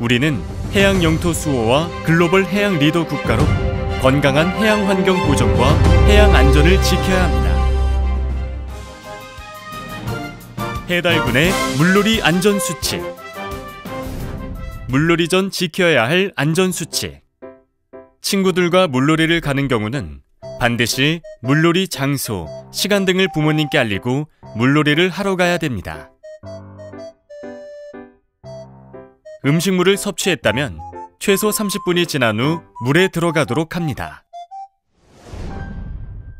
우리는 해양 영토 수호와 글로벌 해양 리더 국가로 건강한 해양 환경 보존과 해양 안전을 지켜야 합니다. 해달군의 물놀이 안전수칙. 물놀이 전 지켜야 할 안전수칙. 친구들과 물놀이를 가는 경우는 반드시 물놀이 장소, 시간 등을 부모님께 알리고 물놀이를 하러 가야 됩니다. 음식물을 섭취했다면 최소 30분이 지난 후 물에 들어가도록 합니다.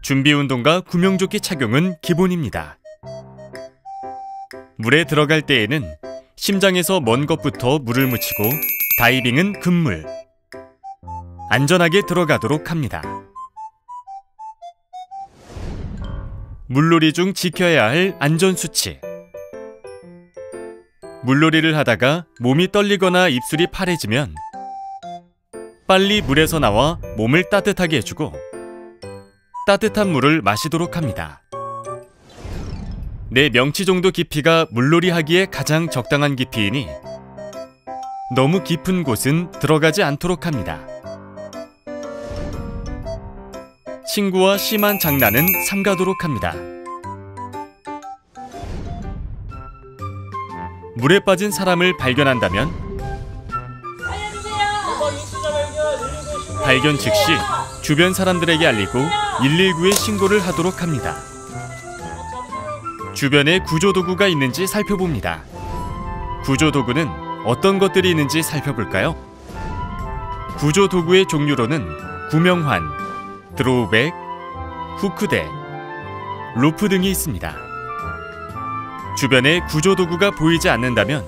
준비운동과 구명조끼 착용은 기본입니다. 물에 들어갈 때에는 심장에서 먼 것부터 물을 묻히고 다이빙은 금물. 안전하게 들어가도록 합니다. 물놀이 중 지켜야 할 안전수칙. 물놀이를 하다가 몸이 떨리거나 입술이 파래지면 빨리 물에서 나와 몸을 따뜻하게 해주고 따뜻한 물을 마시도록 합니다. 내 명치 정도 깊이가 물놀이 하기에 가장 적당한 깊이이니 너무 깊은 곳은 들어가지 않도록 합니다. 친구와 심한 장난은 삼가도록 합니다. 물에 빠진 사람을 발견한다면 발견 즉시 주변 사람들에게 알리고 119에 신고를 하도록 합니다. 주변에 구조도구가 있는지 살펴봅니다. 구조도구는 어떤 것들이 있는지 살펴볼까요? 구조도구의 종류로는 구명환, 드로우백, 후크대, 로프 등이 있습니다. 주변에 구조도구가 보이지 않는다면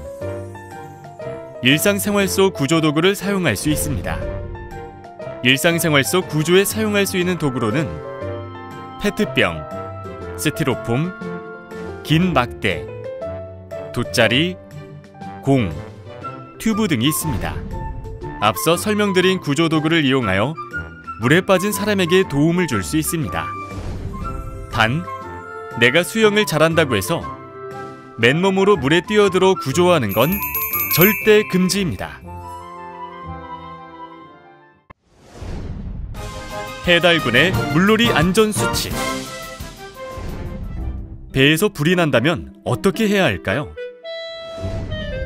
일상생활 속 구조도구를 사용할 수 있습니다. 일상생활 속 구조에 사용할 수 있는 도구로는 페트병, 스티로폼, 긴 막대, 돗자리, 공, 튜브 등이 있습니다. 앞서 설명드린 구조도구를 이용하여 물에 빠진 사람에게 도움을 줄 수 있습니다. 단, 내가 수영을 잘한다고 해서 맨몸으로 물에 뛰어들어 구조하는 건 절대 금지입니다. 해달군의 물놀이 안전수칙. 배에서 불이 난다면 어떻게 해야 할까요?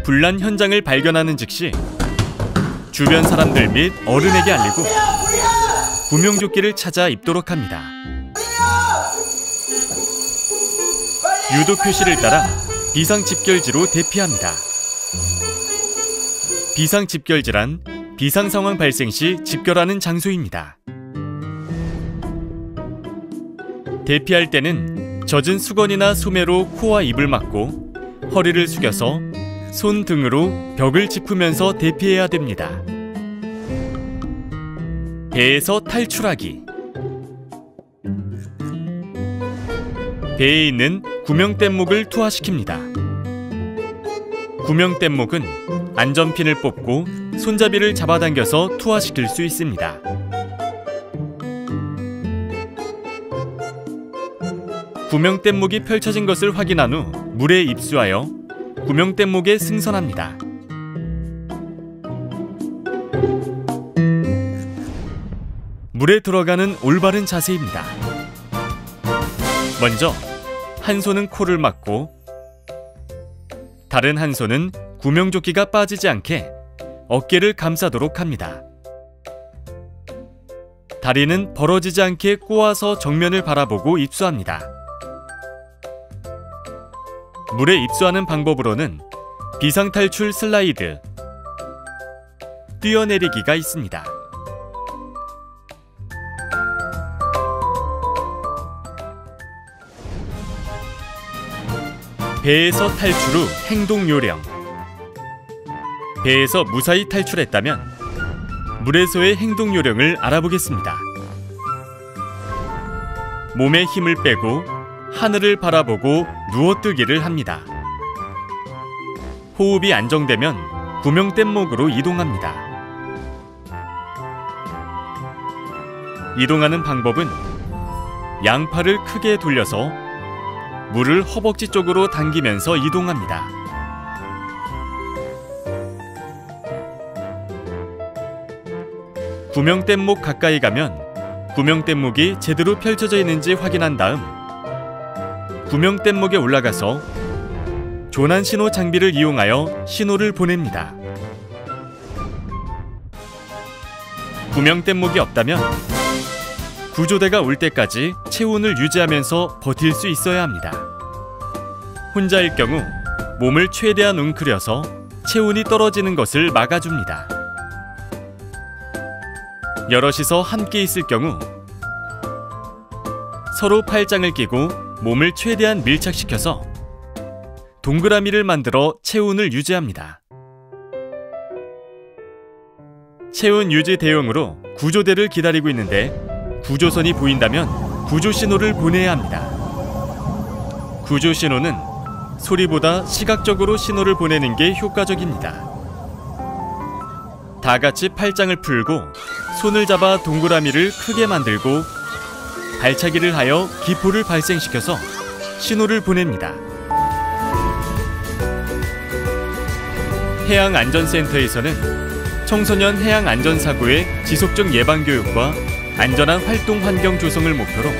불난 현장을 발견하는 즉시 주변 사람들 및 어른에게 알리고 구명조끼를 찾아 입도록 합니다. 유도 표시를 따라 비상집결지로 대피합니다. 비상집결지란 비상상황 발생 시 집결하는 장소입니다. 대피할 때는 젖은 수건이나 소매로 코와 입을 막고 허리를 숙여서 손 등으로 벽을 짚으면서 대피해야 됩니다. 배에서 탈출하기. 배에 있는 구명뗏목을 투하시킵니다. 구명뗏목은 안전핀을 뽑고 손잡이를 잡아당겨서 투하시킬 수 있습니다. 구명뗏목이 펼쳐진 것을 확인한 후 물에 입수하여 구명뗏목에 승선합니다. 물에 들어가는 올바른 자세입니다. 먼저 한 손은 코를 막고 다른 한 손은 구명조끼가 빠지지 않게 어깨를 감싸도록 합니다. 다리는 벌어지지 않게 꼬아서 정면을 바라보고 입수합니다. 물에 입수하는 방법으로는 비상탈출 슬라이드, 뛰어내리기가 있습니다. 배에서 탈출 후 행동 요령. 배에서 무사히 탈출했다면 물에서의 행동 요령을 알아보겠습니다. 몸에 힘을 빼고 하늘을 바라보고 누워뜨기를 합니다. 호흡이 안정되면 구명뗏목으로 이동합니다. 이동하는 방법은 양팔을 크게 돌려서 물을 허벅지 쪽으로 당기면서 이동합니다. 구명뗏목 가까이 가면 구명뗏목이 제대로 펼쳐져 있는지 확인한 다음 구명뗏목에 올라가서 조난 신호 장비를 이용하여 신호를 보냅니다. 구명뗏목이 없다면 구조대가 올 때까지 체온을 유지하면서 버틸 수 있어야 합니다. 혼자일 경우 몸을 최대한 웅크려서 체온이 떨어지는 것을 막아줍니다. 여럿이서 함께 있을 경우 서로 팔짱을 끼고 몸을 최대한 밀착시켜서 동그라미를 만들어 체온을 유지합니다. 체온 유지 대용으로 구조대를 기다리고 있는데 구조선이 보인다면 구조 신호를 보내야 합니다. 구조 신호는 소리보다 시각적으로 신호를 보내는 게 효과적입니다. 다 같이 팔짱을 풀고 손을 잡아 동그라미를 크게 만들고 발차기를 하여 기포를 발생시켜서 신호를 보냅니다. 해양안전센터에서는 청소년 해양안전사고의 지속적 예방교육과 안전한 활동 환경 조성을 목표로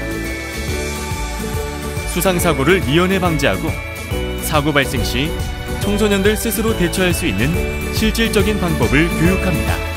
수상사고를 미연에 방지하고 사고 발생 시 청소년들 스스로 대처할 수 있는 실질적인 방법을 교육합니다.